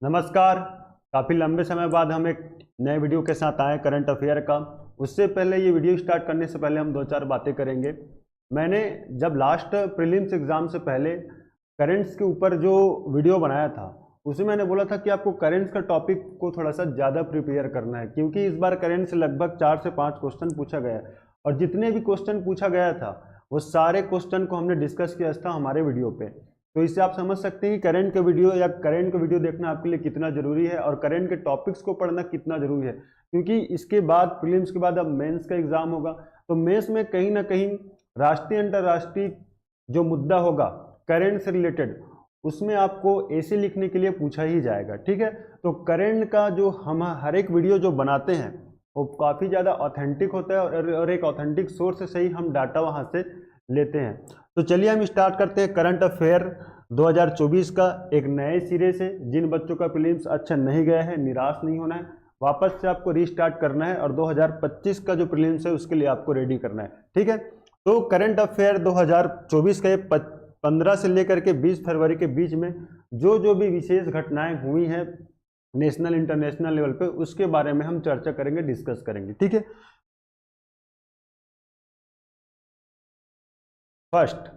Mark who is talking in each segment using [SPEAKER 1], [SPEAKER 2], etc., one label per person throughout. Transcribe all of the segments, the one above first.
[SPEAKER 1] नमस्कार। काफ़ी लंबे समय बाद हम एक नए वीडियो के साथ आए करंट अफेयर का। उससे पहले ये वीडियो स्टार्ट करने से पहले हम दो चार बातें करेंगे। मैंने जब लास्ट प्रीलिम्स एग्ज़ाम से पहले करंट्स के ऊपर जो वीडियो बनाया था उसमें मैंने बोला था कि आपको करंट्स का टॉपिक को थोड़ा सा ज़्यादा प्रिपेयर करना है, क्योंकि इस बार करंट से लगभग 4 से 5 क्वेश्चन पूछा गया है और जितने भी क्वेश्चन पूछा गया था वो सारे क्वेश्चन को हमने डिस्कस किया था हमारे वीडियो पे। तो इससे आप समझ सकते हैं कि करंट का वीडियो या करंट का वीडियो देखना आपके लिए कितना जरूरी है और करंट के टॉपिक्स को पढ़ना कितना जरूरी है, क्योंकि इसके बाद प्रीलिम्स के बाद अब मेंस का एग्जाम होगा। तो मेंस में कहीं ना कहीं राष्ट्रीय अंतर्राष्ट्रीय जो मुद्दा होगा करंट से रिलेटेड उसमें आपको ऐसे लिखने के लिए पूछा ही जाएगा। ठीक है, तो करंट का जो हम हर एक वीडियो जो बनाते हैं वो काफ़ी ज़्यादा ऑथेंटिक होता है और एक ऑथेंटिक सोर्स से ही हम डाटा वहाँ से लेते हैं। तो चलिए हम स्टार्ट करते हैं करंट अफेयर 2024 का एक नए सिरे से। जिन बच्चों का प्रीलिम्स अच्छा नहीं गया है निराश नहीं होना है, वापस से आपको रीस्टार्ट करना है और 2025 का जो प्रीलिम्स है उसके लिए आपको रेडी करना है। ठीक है, तो करंट अफेयर 2024 का 15 से लेकर के 20 फरवरी के बीच में जो भी विशेष घटनाएं हुई हैं नेशनल इंटरनेशनल लेवल पे उसके बारे में हम चर्चा करेंगे, डिस्कस करेंगे। ठीक है, फर्स्ट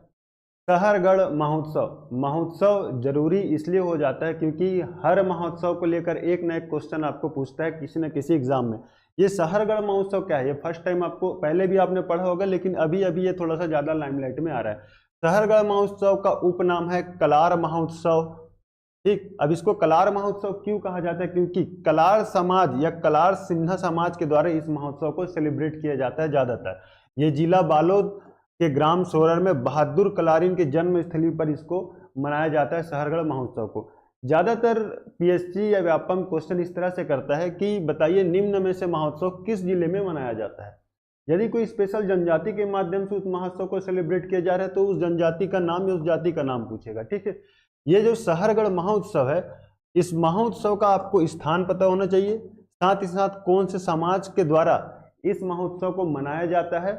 [SPEAKER 1] सहरगढ़ महोत्सव। महोत्सव जरूरी इसलिए हो जाता है क्योंकि हर महोत्सव को लेकर एक ना एक क्वेश्चन आपको पूछता है किसी न किसी एग्जाम में। ये सहरगढ़ महोत्सव क्या है, ये फर्स्ट टाइम आपको, पहले भी आपने पढ़ा होगा लेकिन अभी अभी ये थोड़ा सा ज्यादा लाइमलाइट में आ रहा है। सहरगढ़ महोत्सव का उपनाम है कलार महोत्सव। ठीक, अब इसको कलार महोत्सव क्यों कहा जाता है, क्योंकि कलार समाज या कलार सिन्हा समाज के द्वारा इस महोत्सव को सेलिब्रेट किया जाता है ज्यादातर। ये जिला बालोद के ग्राम सोरर में बहादुर कलारिन के जन्म स्थली पर इसको मनाया जाता है सहरगढ़ महोत्सव को। ज्यादातर पीएससी या व्यापम क्वेश्चन इस तरह से करता है कि बताइए निम्न में से महोत्सव किस जिले में मनाया जाता है। यदि कोई स्पेशल जनजाति के माध्यम से उस महोत्सव को सेलिब्रेट किया जा रहा है तो उस जनजाति का नाम या उस जाति का नाम पूछेगा। ठीक है, ये जो सहरगढ़ महोत्सव है इस महोत्सव का आपको स्थान पता होना चाहिए, साथ ही साथ कौन से समाज के द्वारा इस महोत्सव को मनाया जाता है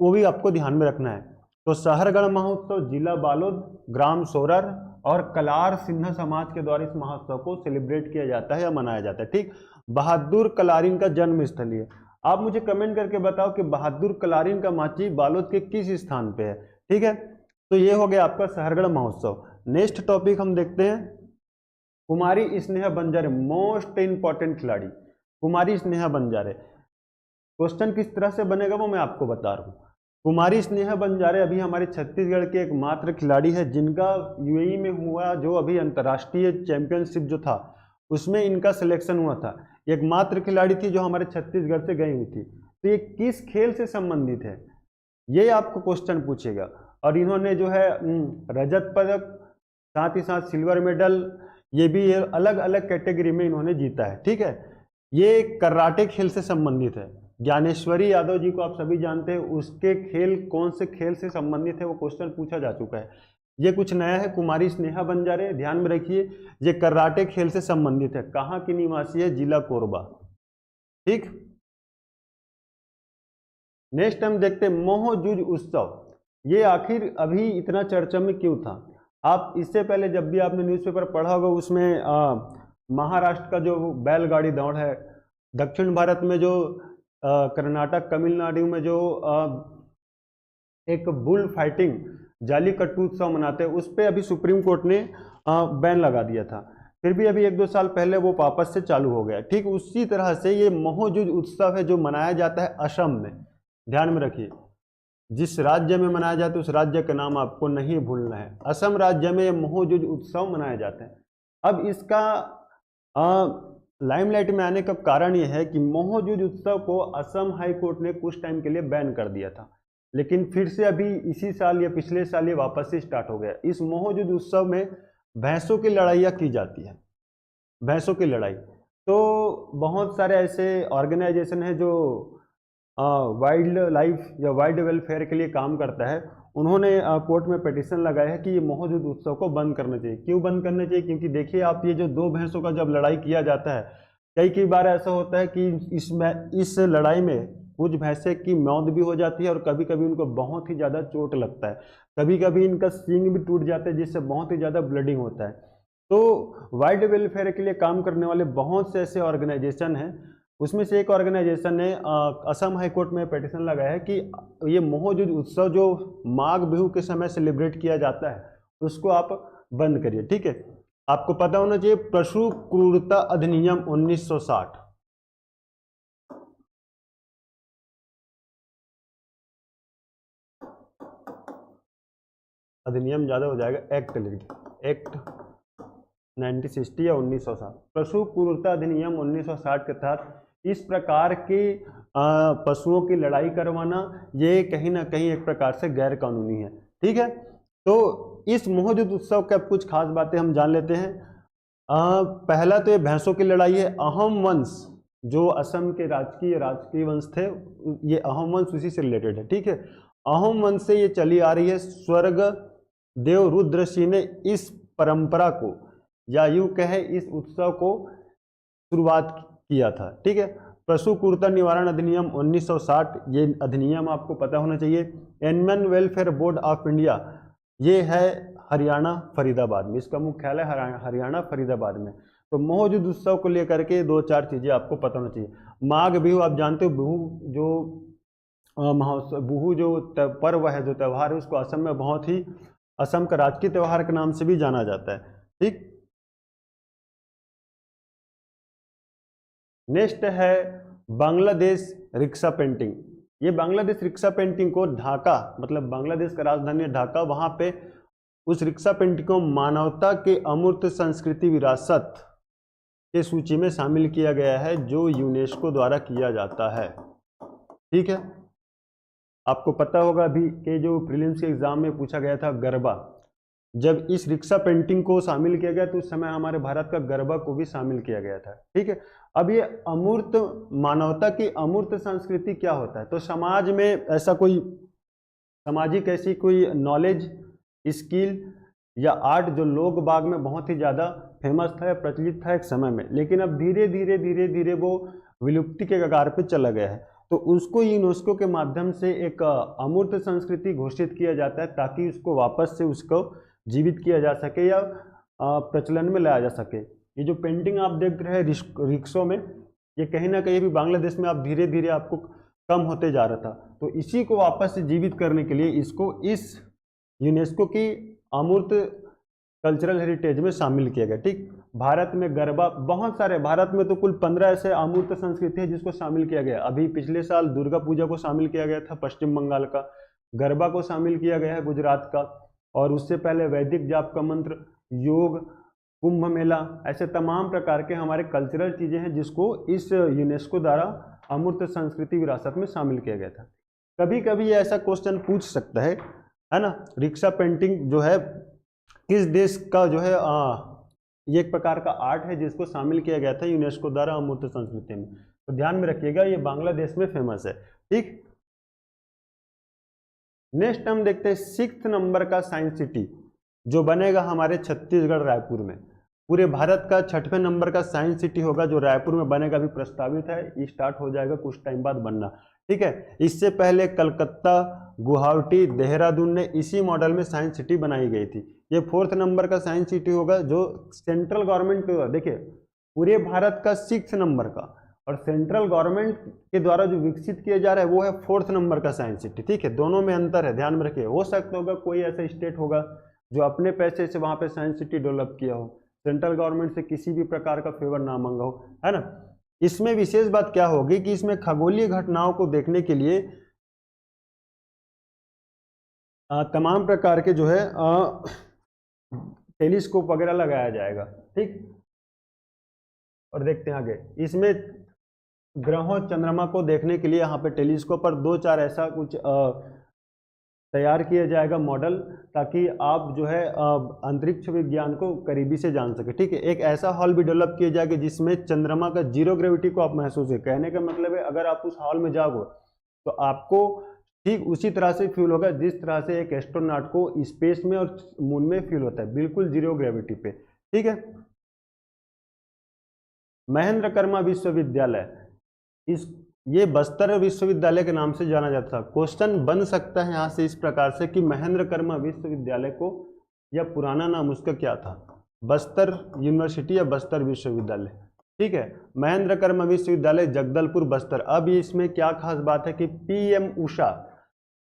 [SPEAKER 1] वो भी आपको ध्यान में रखना है। तो सहरगढ़ महोत्सव जिला बालोद, ग्राम सोरर और कलार सिन्हा समाज के द्वारा इस महोत्सव को सेलिब्रेट किया जाता है या मनाया जाता है। ठीक, बहादुर कलारिन का जन्म स्थली है। आप मुझे कमेंट करके बताओ कि बहादुर कलारिन का माची बालोद के किस स्थान पे है। ठीक है, तो ये हो गया आपका सहरगढ़ महोत्सव। नेक्स्ट टॉपिक हम देखते हैं कुमारी स्नेहा बंजारे, मोस्ट इंपॉर्टेंट खिलाड़ी कुमारी स्नेहा बंजारे। क्वेश्चन किस तरह से बनेगा वो मैं आपको बता रहा हूँ। कुमारी स्नेहा बंजारे अभी हमारे छत्तीसगढ़ के एकमात्र खिलाड़ी है जिनका यूएई में हुआ जो अभी अंतर्राष्ट्रीय चैंपियनशिप जो था उसमें इनका सिलेक्शन हुआ था। एकमात्र खिलाड़ी थी जो हमारे छत्तीसगढ़ से गई हुई थी। तो ये किस खेल से संबंधित है ये आपको क्वेश्चन पूछेगा। और इन्होंने जो है रजत पदक, साथ ही साथ सिल्वर मेडल, ये भी अलग अलग कैटेगरी में इन्होंने जीता है। ठीक है, ये कराटे खेल से संबंधित है। ज्ञानेश्वरी यादव जी को आप सभी जानते हैं, उसके खेल कौन से खेल से संबंधित है वो क्वेश्चन पूछा जा चुका है। ये कुछ नया है। कुमारी स्नेहा बंजारे ध्यान में रखिए, ये कराटे खेल से संबंधित है। कहाँ की निवासी है, जिला कोरबा। ठीक, नेक्स्ट हम देखते हैं मोह जूझ उत्सव। ये आखिर अभी इतना चर्चा में क्यों था। आप इससे पहले जब भी आपने न्यूज़पेपर पढ़ा होगा उसमें महाराष्ट्र का जो बैलगाड़ी दौड़ है, दक्षिण भारत में जो कर्नाटक तमिलनाडु में जो एक बुल फाइटिंग जालीकट्टू उत्सव मनाते हैं उस पर अभी सुप्रीम कोर्ट ने बैन लगा दिया था। फिर भी अभी 1-2 साल पहले वो वापस से चालू हो गया। ठीक, उसी तरह से ये मोहजुज उत्सव है जो मनाया जाता है असम में। ध्यान में रखिए, जिस राज्य में मनाया जाता है उस राज्य का नाम आपको नहीं भूलना है। असम राज्य में मोहजुज उत्सव मनाया जाता है। अब इसका लाइमलाइट में आने का कारण यह है कि मोहजुज उत्सव को असम हाई कोर्ट ने कुछ टाइम के लिए बैन कर दिया था, लेकिन फिर से अभी इसी साल या पिछले साल ये वापस से स्टार्ट हो गया। इस मोहजुज उत्सव में भैंसों की लड़ाइयाँ की जाती है, भैंसों की लड़ाई। तो बहुत सारे ऐसे ऑर्गेनाइजेशन है जो वाइल्ड लाइफ या वाइल्ड वेलफेयर के लिए काम करता है। उन्होंने कोर्ट में पिटीशन लगाया है कि ये मोहजुद उत्सव को बंद करना चाहिए। क्यों बंद करना चाहिए, क्योंकि देखिए आप ये जो 2 भैंसों का जब लड़ाई किया जाता है कई बार ऐसा होता है कि इस लड़ाई में कुछ भैंसे की मौत भी हो जाती है और कभी कभी उनको बहुत ही ज़्यादा चोट लगता है, कभी कभी इनका सींग भी टूट जाता है जिससे बहुत ही ज़्यादा ब्लीडिंग होता है। तो वाइल्ड वेलफेयर के लिए काम करने वाले बहुत से ऐसे ऑर्गेनाइजेशन हैं, उसमें से एक ऑर्गेनाइजेशन ने असम हाई कोर्ट में पिटीशन लगाया है कि ये मोहजुद उत्सव जो माघ बिहू के समय सेलिब्रेट किया जाता है उसको आप बंद करिए। ठीक है, आपको पता होना चाहिए पशु क्रूरता अधिनियम 1960, अधिनियम ज्यादा हो जाएगा, एक्ट लिखिए, एक्ट 1960 या 1960, पशु क्रूरता अधिनियम 1960 के तहत इस प्रकार के पशुओं की लड़ाई करवाना ये कहीं ना कहीं एक प्रकार से गैर कानूनी है। ठीक है, तो इस मोहजुद उत्सव के अब कुछ खास बातें हम जान लेते हैं। पहला तो ये भैंसों की लड़ाई है। अहम वंश जो असम के राजकीय वंश थे, ये अहम वंश उसी से रिलेटेड है। ठीक है, अहम वंश से ये चली आ रही है। स्वर्ग देव रुद्र सिंह ने इस परंपरा को या यूं कहे इस उत्सव को शुरुआत किया था। ठीक है, पशु क्रूरता निवारण अधिनियम 1960, ये अधिनियम आपको पता होना चाहिए। Animal welfare board of India, ये है हरियाणा फरीदाबाद में, इसका मुख्यालय हरियाणा फरीदाबाद में। तो मोहजुद उत्सव को लेकर के 2-4 चीजें आपको पता होना चाहिए। माघ बिहू आप जानते हो, बिहू जो महोत्सव, बिहू जो पर्व है, जो त्यौहार है, उसको असम में बहुत ही, असम का राजकीय त्यौहार के नाम से भी जाना जाता है। ठीक, नेक्स्ट है बांग्लादेश रिक्शा पेंटिंग। ये बांग्लादेश रिक्शा पेंटिंग को ढाका, मतलब बांग्लादेश का राजधानी ढाका, वहां पे उस रिक्शा पेंटिंग को मानवता के अमूर्त संस्कृति विरासत के सूची में शामिल किया गया है, जो यूनेस्को द्वारा किया जाता है। ठीक है, आपको पता होगा अभी के जो प्रीलिम्स के एग्जाम में पूछा गया था गरबा, जब इस रिक्शा पेंटिंग को शामिल किया गया तो उस समय हमारे भारत का गरबा को भी शामिल किया गया था। ठीक है, अब ये अमूर्त, मानवता की अमूर्त संस्कृति क्या होता है? तो समाज में ऐसा कोई सामाजिक ऐसी कोई नॉलेज, स्किल या आर्ट जो लोग बाग में बहुत ही ज़्यादा फेमस था या प्रचलित था एक समय में, लेकिन अब धीरे धीरे वो विलुप्ति के कगार पे चला गया है। तो उसको यूनेस्को के माध्यम से एक अमूर्त संस्कृति घोषित किया जाता है, ताकि उसको वापस से उसको जीवित किया जा सके या प्रचलन में लाया जा सके। ये जो पेंटिंग आप देख रहे हैं रिक्शों में, ये कहीं ना कहीं भी बांग्लादेश में आप धीरे धीरे आपको कम होते जा रहा था। तो इसी को वापस से जीवित करने के लिए इसको इस यूनेस्को की अमूर्त कल्चरल हेरिटेज में शामिल किया गया। ठीक, भारत में गरबा, बहुत सारे, भारत में तो कुल 15 ऐसे अमूर्त संस्कृति है जिसको शामिल किया गया। अभी पिछले साल दुर्गा पूजा को शामिल किया गया था पश्चिम बंगाल का, गरबा को शामिल किया गया है गुजरात का, और उससे पहले वैदिक जाप का मंत्र, योग, कुंभ मेला, ऐसे तमाम प्रकार के हमारे कल्चरल चीजें हैं जिसको इस यूनेस्को द्वारा अमूर्त संस्कृति विरासत में शामिल किया गया था। कभी कभी ऐसा क्वेश्चन पूछ सकता है ना, रिक्शा पेंटिंग जो है किस देश का जो है ये एक प्रकार का आर्ट है जिसको शामिल किया गया था यूनेस्को द्वारा अमूर्त संस्कृति में। तो ध्यान में रखिएगा, ये बांग्लादेश में फेमस है। ठीक, नेक्स्ट हम देखते हैं 6 नंबर का साइंस सिटी जो बनेगा हमारे छत्तीसगढ़ रायपुर में। पूरे भारत का 6वें नंबर का साइंस सिटी होगा जो रायपुर में बनेगा, भी प्रस्तावित है, ये स्टार्ट हो जाएगा कुछ टाइम बाद बनना। ठीक है, इससे पहले कलकत्ता, गुवाहाटी, देहरादून ने इसी मॉडल में साइंस सिटी बनाई गई थी। ये 4th नंबर का साइंस सिटी होगा जो सेंट्रल गवर्नमेंट के, देखिए पूरे भारत का 6 नंबर का, और सेंट्रल गवर्नमेंट के द्वारा जो विकसित किया जा रहा है वो है 4th नंबर का साइंस सिटी। ठीक है, दोनों में अंतर है, ध्यान में रखिए। हो सकता होगा कोई ऐसा स्टेट होगा जो अपने पैसे से वहां पे साइंस सिटी डेवलप किया हो, सेंट्रल गवर्नमेंट से किसी भी प्रकार का फेवर ना मांगा हो, है ना। इसमें विशेष बात क्या होगी कि इसमें खगोलीय घटनाओं को देखने के लिए तमाम प्रकार के जो है टेलीस्कोप वगैरह लगाया जाएगा। ठीक, और देखते हैं आगे, इसमें ग्रहों, चंद्रमा को देखने के लिए यहाँ पे टेलीस्कोप पर 2-4 ऐसा कुछ तैयार किया जाएगा मॉडल, ताकि आप जो है अंतरिक्ष विज्ञान को करीबी से जान सके। ठीक है, एक ऐसा हॉल भी डेवलप किया जाएगा जिसमें चंद्रमा का जीरो ग्रेविटी को आप महसूस करें। कहने का मतलब है अगर आप उस हॉल में जाओगे तो आपको ठीक उसी तरह से फील होगा जिस तरह से एक एस्ट्रोनॉट को स्पेस में और मून में फील होता है, बिल्कुल जीरो ग्रेविटी पे। ठीक है, महेंद्र कर्मा विश्वविद्यालय, ये बस्तर विश्वविद्यालय के नाम से जाना जाता था। क्वेश्चन बन सकता है यहाँ से इस प्रकार से कि महेंद्र कर्मा विश्वविद्यालय को, या पुराना नाम उसका क्या था, बस्तर यूनिवर्सिटी या बस्तर विश्वविद्यालय, ठीक है। महेंद्र कर्म विश्वविद्यालय जगदलपुर बस्तर। अब इसमें क्या खास बात है कि पीएम उषा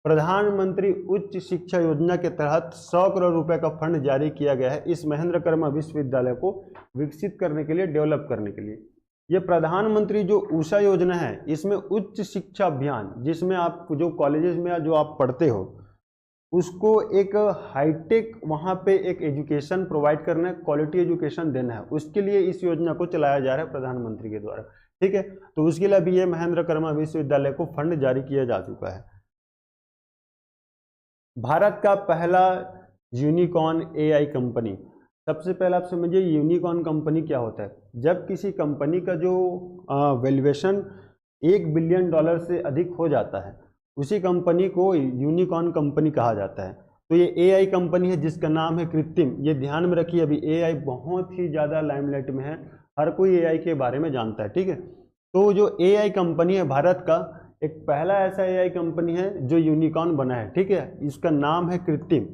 [SPEAKER 1] प्रधानमंत्री उच्च शिक्षा योजना के तहत 100 करोड़ रुपए का फंड जारी किया गया है इस महेंद्र कर्म विश्वविद्यालय को विकसित करने के लिए, डेवलप करने के लिए। ये प्रधानमंत्री जो उषा योजना है, इसमें उच्च शिक्षा अभियान, जिसमें आप जो कॉलेजेस में जो आप पढ़ते हो उसको एक हाईटेक वहाँ पे एक एजुकेशन प्रोवाइड करना है, क्वालिटी एजुकेशन देना है, उसके लिए इस योजना को चलाया जा रहा है प्रधानमंत्री के द्वारा, ठीक है। तो उसके लिए अभी ये महेंद्र कर्मा विश्वविद्यालय को फंड जारी किया जा चुका है। भारत का पहला यूनिकॉर्न एआई कंपनी। सबसे पहले आप समझिए यूनिकॉर्न कंपनी क्या होता है। जब किसी कंपनी का जो वैल्यूएशन $1 बिलियन से अधिक हो जाता है, उसी कंपनी को यूनिकॉर्न कंपनी कहा जाता है। तो ये एआई कंपनी है जिसका नाम है कृत्रिम। ये ध्यान में रखिए, अभी एआई बहुत ही ज़्यादा लाइमलाइट में है, हर कोई एआई के बारे में जानता है, ठीक है। तो जो एआई कंपनी है भारत का एक पहला ऐसा एआई कंपनी है जो यूनिकॉर्न बना है, ठीक है। इसका नाम है कृत्रिम।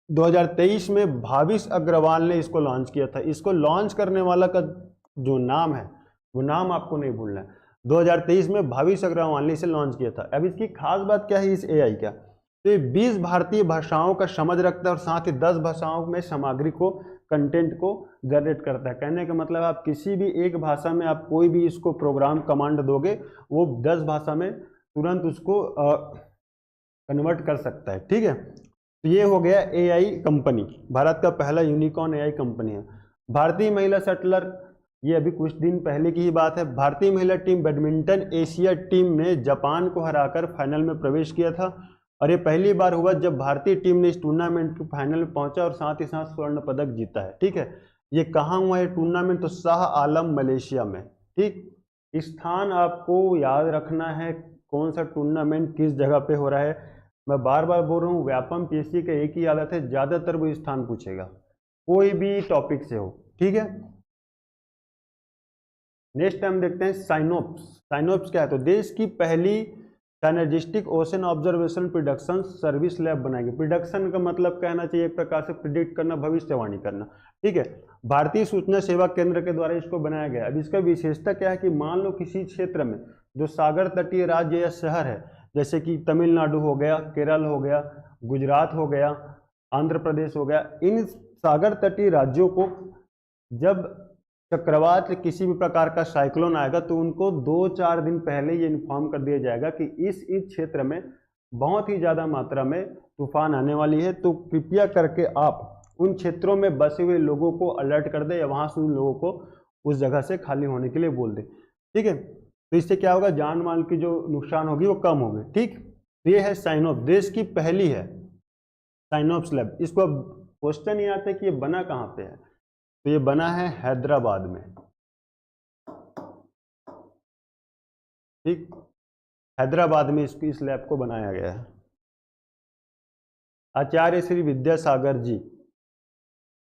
[SPEAKER 1] 2023 में भाविश अग्रवाल ने इसको लॉन्च किया था। इसको लॉन्च करने वाला का जो नाम है वो नाम आपको नहीं भूलना है। 2023 में भाविश अग्रवाल ने इसे लॉन्च किया था। अब इसकी खास बात क्या है इस एआई का, तो ये 20 भारतीय भाषाओं का समझ रखता है और साथ ही 10 भाषाओं में सामग्री को, कंटेंट को जनरेट करता है। कहने का मतलब आप किसी भी एक भाषा में आप कोई भी इसको प्रोग्राम कमांड दोगे, वो 10 भाषा में तुरंत उसको कन्वर्ट कर सकता है, ठीक है। तो ये हो गया एआई कंपनी, भारत का पहला यूनिकॉर्न एआई कंपनी है। भारतीय महिला शटलर, ये अभी कुछ दिन पहले की ही बात है। भारतीय महिला टीम बैडमिंटन एशिया टीम ने जापान को हराकर फाइनल में प्रवेश किया था और ये पहली बार हुआ जब भारतीय टीम ने इस टूर्नामेंट के फाइनल में पहुंचा और साथ ही साथ स्वर्ण पदक जीता है, ठीक है। ये कहाँ हुआ है टूर्नामेंट, तो शाह आलम मलेशिया में, ठीक। स्थान आपको याद रखना है, कौन सा टूर्नामेंट किस जगह पे हो रहा है। मैं बार बार बोल रहा हूँ, व्यापम पीएससी का एक ही आदत है, ज़्यादातर वो स्थान पूछेगा कोई भी टॉपिक से हो, ठीक है। नेक्स्ट हम देखते हैं साइनोप्स। साइनोप्स क्या है, तो देश की पहली synergistic ocean observation prediction service lab बनाएगी। प्रिडिक्शन का मतलब कहना चाहिए एक प्रकार से प्रिडिक्ट करना, भविष्यवाणी करना, ठीक है। भारतीय सूचना सेवा केंद्र के द्वारा इसको बनाया गया। अब इसका विशेषता क्या है कि मान लो किसी क्षेत्र में जो सागर तटीय राज्य या शहर है, जैसे कि तमिलनाडु हो गया, केरल हो गया, गुजरात हो गया, आंध्र प्रदेश हो गया, इन सागर तटीय राज्यों को जब चक्रवात किसी भी प्रकार का साइक्लोन आएगा तो उनको 2-4 दिन पहले ये इन्फॉर्म कर दिया जाएगा कि इस क्षेत्र में बहुत ही ज़्यादा मात्रा में तूफान आने वाली है। तो कृपया करके आप उन क्षेत्रों में बसे हुए लोगों को अलर्ट कर दें या वहाँ से उन लोगों को उस जगह से खाली होने के लिए बोल दें, ठीक है। तो इससे क्या होगा, जान माल की जो नुकसान होगी वो कम होगी, ठीक। ये है साइनोप, देश की पहली है साइनोप्स लैब। इसको अब क्वेश्चन ये आता है कि ये बना कहाँ पे है, तो ये बना है हैदराबाद में, ठीक। हैदराबाद में इस लैब को बनाया गया है। आचार्य श्री विद्यासागर जी,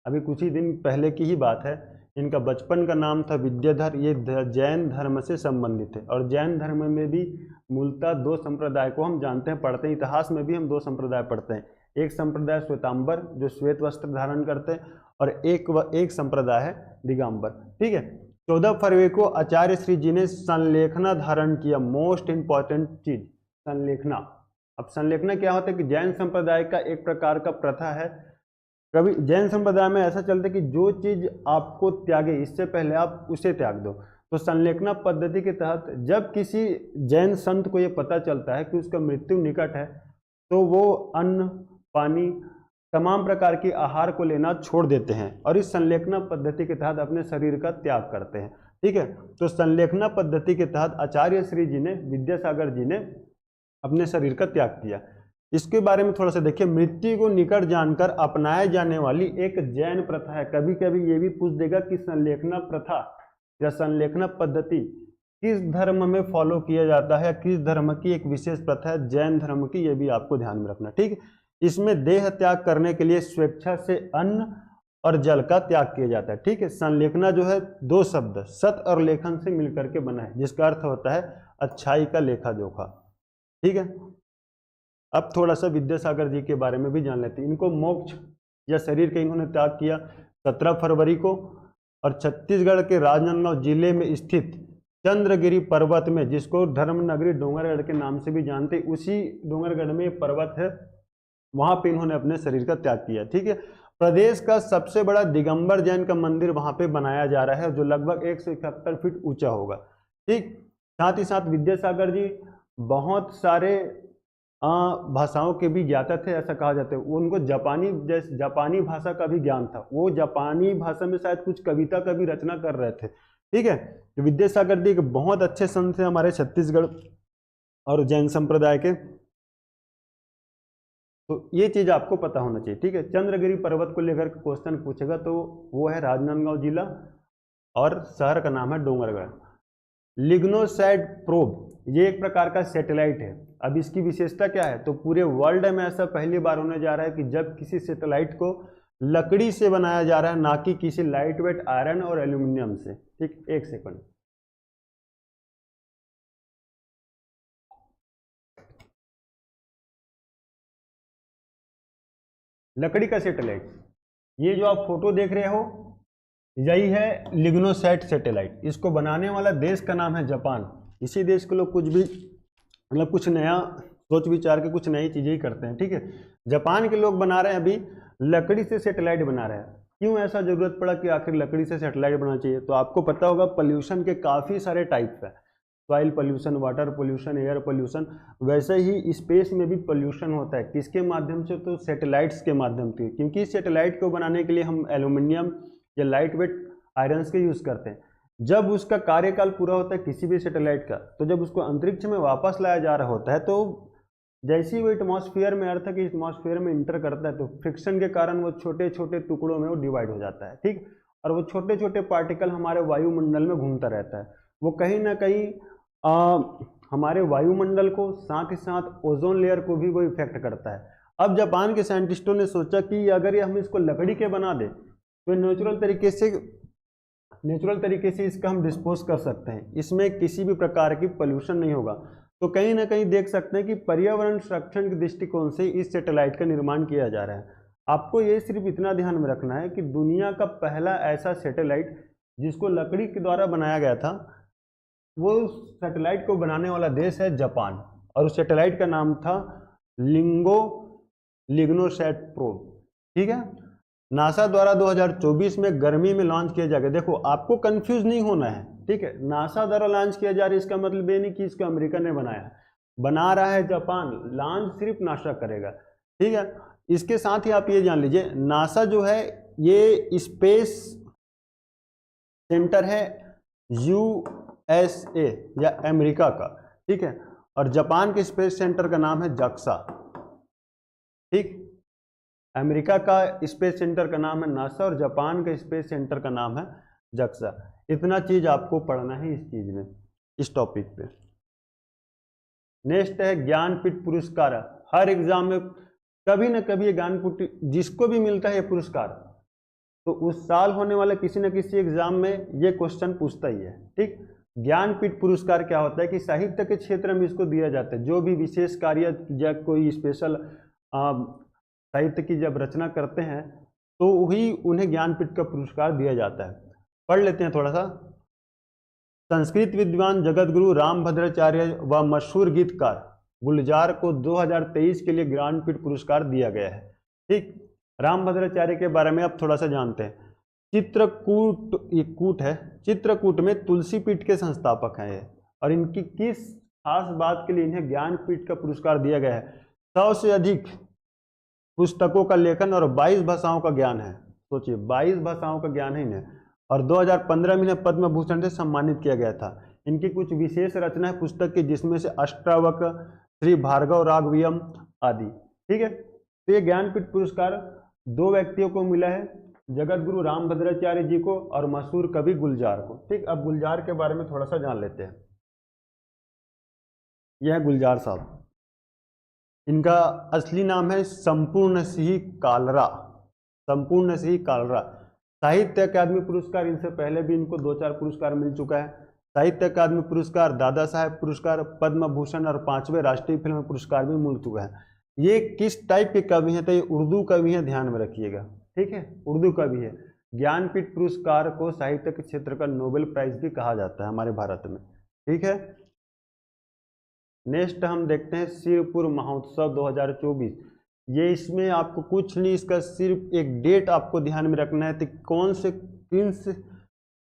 [SPEAKER 1] अभी कुछ ही दिन पहले की ही बात है, इनका बचपन का नाम था विद्याधर। ये जैन धर्म से संबंधित है और जैन धर्म में भी मूलतः 2 संप्रदाय को हम जानते हैं, पढ़ते हैं, इतिहास में भी हम 2 संप्रदाय पढ़ते हैं। एक संप्रदाय श्वेतांबर जो श्वेत वस्त्र धारण करते हैं और एक संप्रदाय है दिगंबर, ठीक है। 14 फरवरी को आचार्य श्री जी ने संलेखना धारण किया। मोस्ट इंपॉर्टेंट चीज संलेखना। अब संलेखना क्या होता है कि जैन संप्रदाय का एक प्रकार का प्रथा है। कभी जैन संप्रदाय में ऐसा चलता है कि जो चीज आपको त्यागे इससे पहले आप उसे त्याग दो। तो संलेखना पद्धति के तहत जब किसी जैन संत को ये पता चलता है कि उसका मृत्यु निकट है, तो वो अन्न, पानी, तमाम प्रकार की आहार को लेना छोड़ देते हैं और इस संलेखना पद्धति के तहत अपने शरीर का त्याग करते हैं, ठीक है। तो संलेखना पद्धति के तहत आचार्य श्री जी ने, विद्यासागर जी ने अपने शरीर का त्याग किया। इसके बारे में थोड़ा सा देखिए। मृत्यु को निकट जानकर अपनाए जाने वाली एक जैन प्रथा है। कभी कभी ये भी पूछ देगा कि संलेखना प्रथा या संलेखना पद्धति किस धर्म में फॉलो किया जाता है, किस धर्म की एक विशेष प्रथा है, जैन धर्म की, ये भी आपको ध्यान में रखना, ठीक। इसमें देह त्याग करने के लिए स्वेच्छा से अन्न और जल का त्याग किया जाता है, ठीक है। संलेखना जो है 2 शब्द सत और लेखन से मिलकर के बना है, जिसका अर्थ होता है अच्छाई का लेखा जोखा, ठीक है। अब थोड़ा सा विद्यासागर जी के बारे में भी जान लेते हैं। इनको मोक्ष या शरीर का इन्होंने त्याग किया 17 फरवरी को। और छत्तीसगढ़ के राजनांदगांव जिले में स्थित चंद्रगिरी पर्वत में, जिसको धर्मनगरी डोंगरगढ़ के नाम से भी जानते, उसी डोंगरगढ़ में पर्वत है, वहां पे इन्होंने अपने शरीर का त्याग किया। ठीक है, प्रदेश का सबसे बड़ा दिगंबर जैन का मंदिर वहां पे बनाया जा रहा है, जो लगभग 171 फीट ऊंचा होगा। ठीक, साथ ही साथ विद्यासागर जी बहुत सारे भाषाओं के भी ज्ञाता थे, ऐसा कहा जाता है। उनको जापानी भाषा का भी ज्ञान था, वो जापानी भाषा में शायद कुछ कविता का भी रचना कर रहे थे। ठीक है, तो विद्यासागर जी एक बहुत अच्छे संत थे हमारे छत्तीसगढ़ और जैन संप्रदाय के, तो ये चीज आपको पता होना चाहिए। ठीक है, चंद्रगिरी पर्वत को लेकर क्वेश्चन पूछेगा तो वो है राजनांदगांव जिला और शहर का नाम है डोंगरगढ़। लिग्नोसैट प्रोब ये एक प्रकार का सैटेलाइट है। अब इसकी विशेषता क्या है, तो पूरे वर्ल्ड में ऐसा पहली बार होने जा रहा है कि जब किसी सैटेलाइट को लकड़ी से बनाया जा रहा है, ना कि किसी लाइट वेट आयरन और एल्यूमिनियम से। ठीक, एक सेकंड। लकड़ी का सैटेलाइट, ये जो आप फोटो देख रहे हो यही है लिग्नोसैट सैटेलाइट। इसको बनाने वाला देश का नाम है जापान। इसी देश के लोग कुछ भी मतलब कुछ नया सोच विचार के कुछ नई चीजें ही करते हैं। ठीक है, जापान के लोग बना रहे हैं अभी लकड़ी से सैटेलाइट बना रहे हैं। क्यों ऐसा जरूरत पड़ा कि आखिर लकड़ी से सैटेलाइट बनाना चाहिए, तो आपको पता होगा पोल्यूशन के काफ़ी सारे टाइप्स हैं, soil pollution, water pollution, air pollution. वैसे ही स्पेस में भी पोल्यूशन होता है। किसके माध्यम से, तो सैटेलाइट्स के माध्यम से, क्योंकि सैटेलाइट को बनाने के लिए हम एल्यूमिनियम या लाइट वेट आयरन्स के यूज़ करते हैं। जब उसका कार्यकाल पूरा होता है किसी भी सैटेलाइट का, तो जब उसको अंतरिक्ष में वापस लाया जा रहा होता है, तो जैसे ही वो एटमॉस्फेयर में, अर्थ के एटमॉस्फेयर में इंटर करता है, तो फ्रिक्शन के कारण वो छोटे छोटे टुकड़ों में वो डिवाइड हो जाता है। ठीक, और वो छोटे छोटे पार्टिकल हमारे वायुमंडल में घूमता रहता है। वो कहीं ना कहीं हमारे वायुमंडल को, साथ ही साथ ओजोन लेयर को भी वो इफेक्ट करता है। अब जापान के साइंटिस्टों ने सोचा कि अगर ये हम इसको लकड़ी के बना दें तो नेचुरल तरीके से इसका हम डिस्पोज कर सकते हैं, इसमें किसी भी प्रकार की पोल्यूशन नहीं होगा। तो कहीं ना कहीं देख सकते हैं कि पर्यावरण संरक्षण के दृष्टिकोण से इस सैटेलाइट का निर्माण किया जा रहा है। आपको ये सिर्फ इतना ध्यान में रखना है कि दुनिया का पहला ऐसा सैटेलाइट जिसको लकड़ी के द्वारा बनाया गया था, वो सैटेलाइट को बनाने वाला देश है जापान, और उस सैटेलाइट का नाम था लिग्नोसैट प्रोब। ठीक है, नासा द्वारा 2024 में गर्मी में लॉन्च किया जाएगा। देखो आपको कंफ्यूज नहीं होना है। ठीक है, नासा द्वारा लॉन्च किया जा रहा है, इसका मतलब ये नहीं कि इसको अमेरिका ने बनाया, बना रहा है जापान, लॉन्च सिर्फ नासा करेगा। ठीक है, इसके साथ ही आप ये जान लीजिए, नासा जो है ये स्पेस सेंटर है यूएसए या अमेरिका का। ठीक है, और जापान के स्पेस सेंटर का नाम है जक्सा। ठीक, अमेरिका का स्पेस सेंटर का नाम है नासा और जापान का स्पेस सेंटर का नाम है जक्सा। इतना चीज आपको पढ़ना है इस चीज में, इस टॉपिक पे। नेक्स्ट है ज्ञानपीठ पुरस्कार। हर एग्जाम में कभी ना कभी ये ज्ञानपीठ जिसको भी मिलता है ये पुरस्कार, तो उस साल होने वाले किसी न किसी एग्जाम में ये क्वेश्चन पूछता ही है। ठीक, ज्ञानपीठ पुरस्कार क्या होता है कि साहित्य के क्षेत्र में इसको दिया जाता है। जो भी विशेष कार्य या कोई स्पेशल साहित्य की जब रचना करते हैं तो वही उन्हें ज्ञानपीठ का पुरस्कार दिया जाता है। पढ़ लेते हैं थोड़ा सा। संस्कृत विद्वान जगतगुरु रामभद्राचार्य व मशहूर गीतकार गुलजार को 2023 के लिए ज्ञानपीठ पुरस्कार दिया गया है। ठीक, रामभद्राचार्य के बारे में अब थोड़ा सा जानते हैं। चित्रकूट में तुलसी पीठ के संस्थापक हैं ये, और इनकी किस खास बात के लिए इन्हें ज्ञानपीठ का पुरस्कार दिया गया है? 100 से अधिक पुस्तकों का लेखन और 22 भाषाओं का ज्ञान है। सोचिए 22 भाषाओं का ज्ञान है इन्हें, और 2015 में इन्हें पद्म भूषण से सम्मानित किया गया था। इनकी कुछ विशेष रचना है पुस्तक की, जिसमें से अष्टावक्र, श्री भार्गव राघवियम आदि। ठीक है, तो ये ज्ञानपीठ पुरस्कार 2 व्यक्तियों को मिला है, जगतगुरु रामभद्राचार्य जी को और मशहूर कवि गुलजार को। ठीक, अब गुलजार के बारे में थोड़ा सा जान लेते हैं। यह है गुलजार साहब, इनका असली नाम है संपूर्ण सिंह कालरा। संपूर्ण सिंह कालरा साहित्य अकादमी पुरस्कार, इनसे पहले भी इनको 2-4 पुरस्कार मिल चुका है। साहित्य अकादमी पुरस्कार, दादा साहेब पुरस्कार, पद्म भूषण और 5वें राष्ट्रीय फिल्म पुरस्कार भी मिल चुका है। ये किस टाइप के कवि हैं? तो ये उर्दू कवि हैं, ध्यान में रखिएगा। ठीक है, उर्दू कवि है। ज्ञानपीठ पुरस्कार को साहित्य के क्षेत्र का नोबेल प्राइज भी कहा जाता है हमारे भारत में। ठीक है, नेक्स्ट हम देखते हैं सिरपुर महोत्सव 2024। ये इसमें आपको कुछ नहीं, इसका सिर्फ एक डेट आपको ध्यान में रखना है, तो कौन से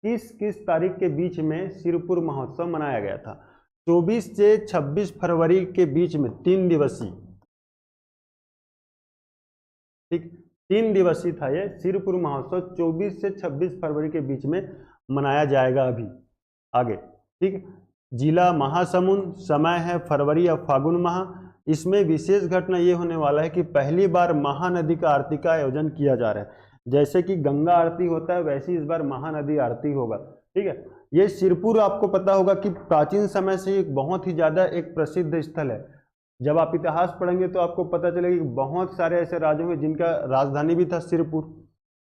[SPEAKER 1] किस तारीख के बीच में सिरपुर महोत्सव मनाया गया था। 24 से 26 फरवरी के बीच में 3 दिवसीय, ठीक 3 दिवसीय था ये सिरपुर महोत्सव। 24 से 26 फरवरी के बीच में मनाया जाएगा अभी आगे। ठीक, जिला महासमुंद, समय है फरवरी या फागुन माह। इसमें विशेष घटना ये होने वाला है कि पहली बार महानदी का आरती का आयोजन किया जा रहा है। जैसे कि गंगा आरती होता है वैसे इस बार महानदी आरती होगा। ठीक है, ये सिरपुर आपको पता होगा कि प्राचीन समय से एक बहुत ही ज़्यादा एक प्रसिद्ध स्थल है। जब आप इतिहास पढ़ेंगे तो आपको पता चलेगा कि बहुत सारे ऐसे राज्यों में जिनका राजधानी भी था सिरपुर।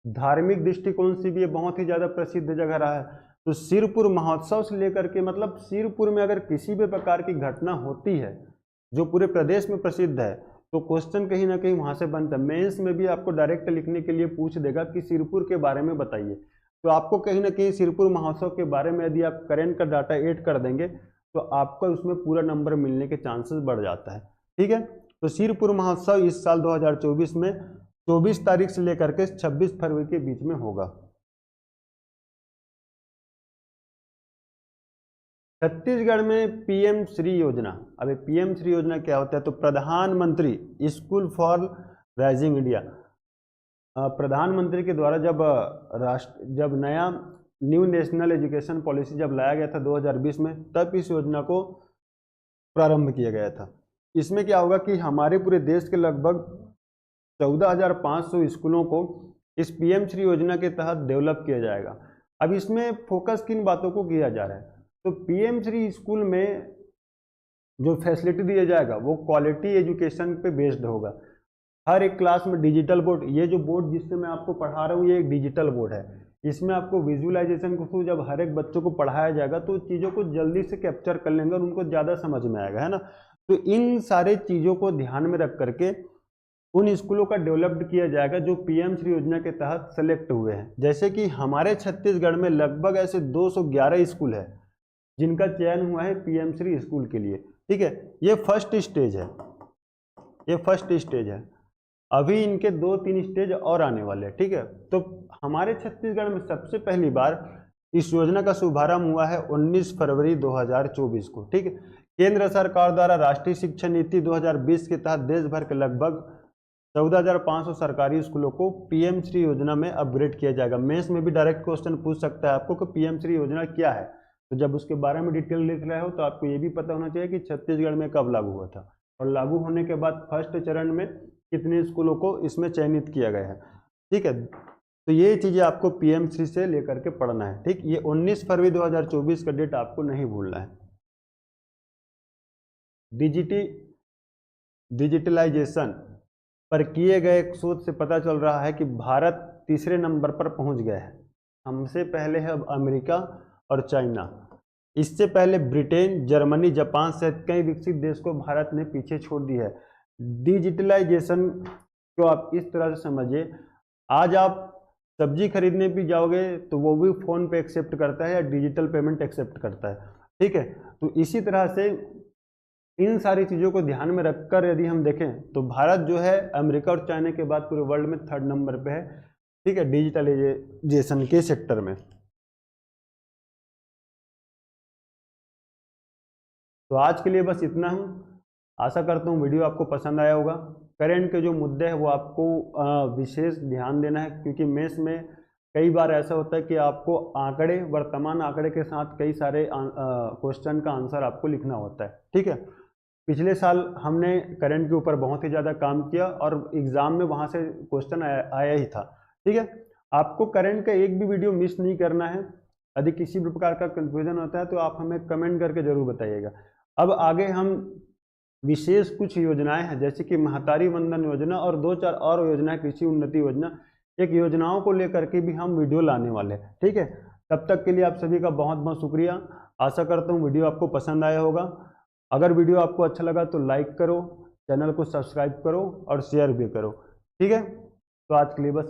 [SPEAKER 1] धार्मिक दृष्टिकोण से भी ये बहुत ही ज़्यादा प्रसिद्ध जगह रहा है। तो सिरपुर महोत्सव से लेकर के मतलब सिरपुर में अगर किसी भी प्रकार की घटना होती है जो पूरे प्रदेश में प्रसिद्ध है तो क्वेश्चन कहीं ना कहीं वहाँ से बनता है। मेंस में भी आपको डायरेक्ट लिखने के लिए पूछ देगा कि सिरपुर के बारे में बताइए, तो आपको कहीं ना कहीं सिरपुर महोत्सव के बारे में यदि आप करेंट का डाटा ऐड कर देंगे तो आपको उसमें पूरा नंबर मिलने के चांसेस बढ़ जाता है। ठीक है, तो सिरपुर महोत्सव इस साल 2024 में 24 तारीख से लेकर के 26 फरवरी के बीच में होगा। छत्तीसगढ़ में पीएम श्री योजना। अब पीएम श्री योजना क्या होता है, तो प्रधानमंत्री स्कूल फॉर राइजिंग इंडिया। प्रधानमंत्री के द्वारा जब नया न्यू नेशनल एजुकेशन पॉलिसी जब लाया गया था 2020 में, तब इस योजना को प्रारंभ किया गया था। इसमें क्या होगा कि हमारे पूरे देश के लगभग 14,500 स्कूलों को इस पीएम श्री योजना के तहत डेवलप किया जाएगा। अब इसमें फोकस किन बातों को किया जा रहा है, तो पीएम श्री स्कूल में जो फैसिलिटी दिया जाएगा वो क्वालिटी एजुकेशन पे बेस्ड होगा। हर एक क्लास में डिजिटल बोर्ड, ये जो बोर्ड जिससे मैं आपको पढ़ा रहा हूँ ये एक डिजिटल बोर्ड है। इसमें आपको विजुअलाइजेशन के थ्रू जब हर एक बच्चों को पढ़ाया जाएगा तो चीज़ों को जल्दी से कैप्चर कर लेंगे और उनको ज़्यादा समझ में आएगा, है ना। तो इन सारे चीज़ों को ध्यान में रख करके उन स्कूलों का डेवलप्ड किया जाएगा जो पीएम श्री योजना के तहत सेलेक्ट हुए हैं। जैसे कि हमारे छत्तीसगढ़ में लगभग ऐसे 211 स्कूल है जिनका चयन हुआ है पीएम श्री स्कूल के लिए। ठीक है, ये फर्स्ट स्टेज है, ये फर्स्ट स्टेज है। अभी इनके 2-3 स्टेज और आने वाले हैं। ठीक है, तो हमारे छत्तीसगढ़ में सबसे पहली बार इस योजना का शुभारंभ हुआ है 19 फरवरी 2024 को। ठीक है, केंद्र सरकार द्वारा राष्ट्रीय शिक्षा नीति 2020 के तहत देश भर के लगभग 14,500 सरकारी स्कूलों को पीएम श्री योजना में अपग्रेड किया जाएगा। मेंस में भी डायरेक्ट क्वेश्चन पूछ सकता है आपको कि पीएम श्री योजना क्या है, तो जब उसके बारे में डिटेल लिख रहे हो तो आपको ये भी पता होना चाहिए कि छत्तीसगढ़ में कब लागू हुआ था और लागू होने के बाद फर्स्ट चरण में कितने स्कूलों को इसमें चयनित किया गया है। ठीक है, तो ये चीज़ें आपको पीएम श्री से लेकर के पढ़ना है। ठीक, ये 19 फरवरी 2024 का डेट आपको नहीं भूलना है। डिजिटलाइजेशन पर किए गए शोध से पता चल रहा है कि भारत तीसरे नंबर पर पहुंच गया है। हमसे पहले है अब अमेरिका और चाइना। इससे पहले ब्रिटेन, जर्मनी, जापान सहित कई विकसित देश को भारत ने पीछे छोड़ दी है। डिजिटलाइजेशन को आप इस तरह से समझिए, आज आप सब्जी खरीदने भी जाओगे तो वो भी फ़ोन पे एक्सेप्ट करता है या डिजिटल पेमेंट एक्सेप्ट करता है। ठीक है, तो इसी तरह से इन सारी चीज़ों को ध्यान में रखकर यदि हम देखें तो भारत जो है अमेरिका और चाइना के बाद पूरे वर्ल्ड में 3rd नंबर पे है। ठीक है, डिजिटलाइजेशन के सेक्टर में। तो आज के लिए बस इतना ही। आशा करता हूँ वीडियो आपको पसंद आया होगा। करंट के जो मुद्दे हैं वो आपको विशेष ध्यान देना है, क्योंकि मेंस में कई बार ऐसा होता है कि आपको आंकड़े, वर्तमान आंकड़े के साथ कई सारे क्वेश्चन का आंसर आपको लिखना होता है। ठीक है, पिछले साल हमने करंट के ऊपर बहुत ही ज़्यादा काम किया और एग्ज़ाम में वहाँ से क्वेश्चन आया ही था। ठीक है, आपको करंट का एक भी वीडियो मिस नहीं करना है। यदि किसी भी प्रकार का कन्फ्यूज़न होता है तो आप हमें कमेंट करके ज़रूर बताइएगा। अब आगे हम विशेष कुछ योजनाएं हैं जैसे कि महतारी वंदन योजना और 2-4 और योजनाएं, कृषि उन्नति योजना, एक योजनाओं को लेकर के भी हम वीडियो लाने वाले हैं। ठीक है, तब तक के लिए आप सभी का बहुत बहुत शुक्रिया। आशा करता हूँ वीडियो आपको पसंद आया होगा। अगर वीडियो आपको अच्छा लगा तो लाइक करो, चैनल को सब्सक्राइब करो और शेयर भी करो। ठीक है, तो आज के लिए बस